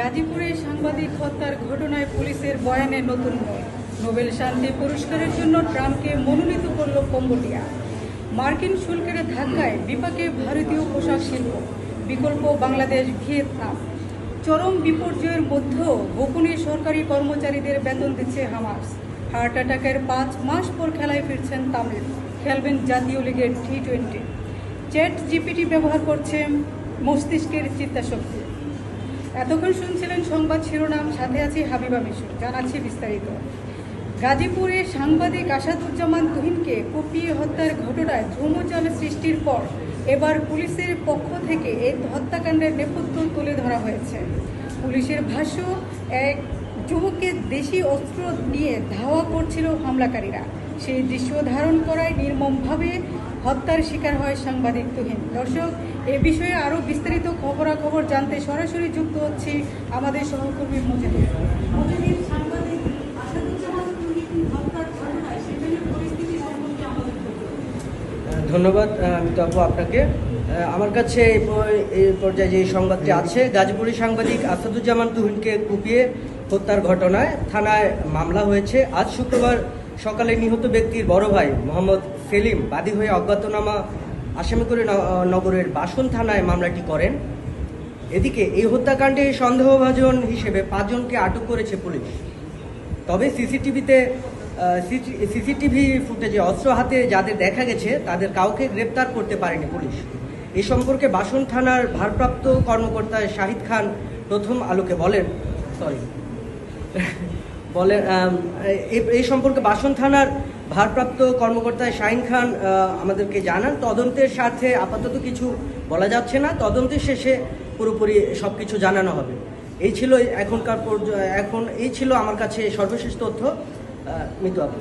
গাজীপুরে সাংবাদিক হত্যার ঘটনায় পুলিশের বয়ানে নতুন মোড়। নোবেল শান্তি পুরস্কারের জন্য ট্রাম্পকে মনোনীত করল কম্বোডিয়া। মার্কিন শুল্কের ধাক্কায় বিপাকে ভারতীয় পোশাক শিল্প, বিকল্প বাংলাদেশ, ভিয়েতনাম। চরম বিপর্যয়ের মধ্যেও গোপনে সরকারি কর্মচারীদের বেতন দিচ্ছে হামাস। হার্ট অ্যাটাকের 5 মাস পর খেলায় ফিরছেন তামিম, খেলবেন জাতীয় লিগের T20। চ্যাট জিপিটি ব্যবহার করছে মস্তিষ্কের চিন্তাশক্তি। এতক্ষণ শুনছিলেন সংবাদ শিরোনাম, সাথে আছি হাবিবা মিশু। জানাচ্ছি বিস্তারিত। গাজীপুরে সাংবাদিক আসাদুজ্জামান তুহিনকে কুপিয়ে হত্যার ঘটনায় ধূমচান সৃষ্টির পর এবার পুলিশের পক্ষ থেকে এই হত্যাকাণ্ডের নেপথ্য তুলে ধরা হয়েছে। পুলিশের ভাষ্য, এক যুবককে দেশি অস্ত্র নিয়ে ধাওয়া করছিল হামলাকারীরা। সেই দৃশ্য ধারণ করায় নির্মমভাবে হত্যার শিকার হয় সাংবাদিক তুহিন। দর্শক, এ বিষয়ে আরও বিস্তারিত খবরাখবর জানতে সরাসরি যুক্ত হচ্ছি আমাদের সহকর্মী মুজাহিদ। সাংবাদিক আসাদুজ্জামান তুহিন হত্যার ঘটনায় সেখানে পরিস্থিতি সম্পর্কে আমাদের ধন্যবাদ আপু আপনাকে। আমার কাছে এই পর্যায়ে যে সংবাদটি আছে, গাজীপুরের সাংবাদিক আসাদুজ্জামান তুহিনকে কুপিয়ে হত্যার ঘটনায় থানায় মামলা হয়েছে। আজ শুক্রবার সকালে নিহত ব্যক্তির বড় ভাই মোহাম্মদ সেলিম বাদী হয়ে অজ্ঞাতনামা আসামি করে নগরের বাসন থানায় মামলাটি করেন। এদিকে এই হত্যাকাণ্ডে সন্দেহভাজন হিসেবে 5 জনকে আটক করেছে পুলিশ। তবে সিসিটিভি ফুটেজে অস্ত্র হাতে যাদের দেখা গেছে তাদের কাউকে গ্রেপ্তার করতে পারেনি পুলিশ। এই সম্পর্কে বাসন থানার ভারপ্রাপ্ত কর্মকর্তা শাহিদ খান প্রথম আলোকে বলেন এই সম্পর্কে বাসন থানার ভারপ্রাপ্ত কর্মকর্তা শাহিন খান আমাদেরকে জানান, তদন্তের সাথে আপাতত কিছু বলা যাচ্ছে না, তদন্তের শেষে পুরোপুরি সবকিছু জানানো হবে। এই ছিল আমার কাছে সর্বশেষ তথ্য। মিতু আপু।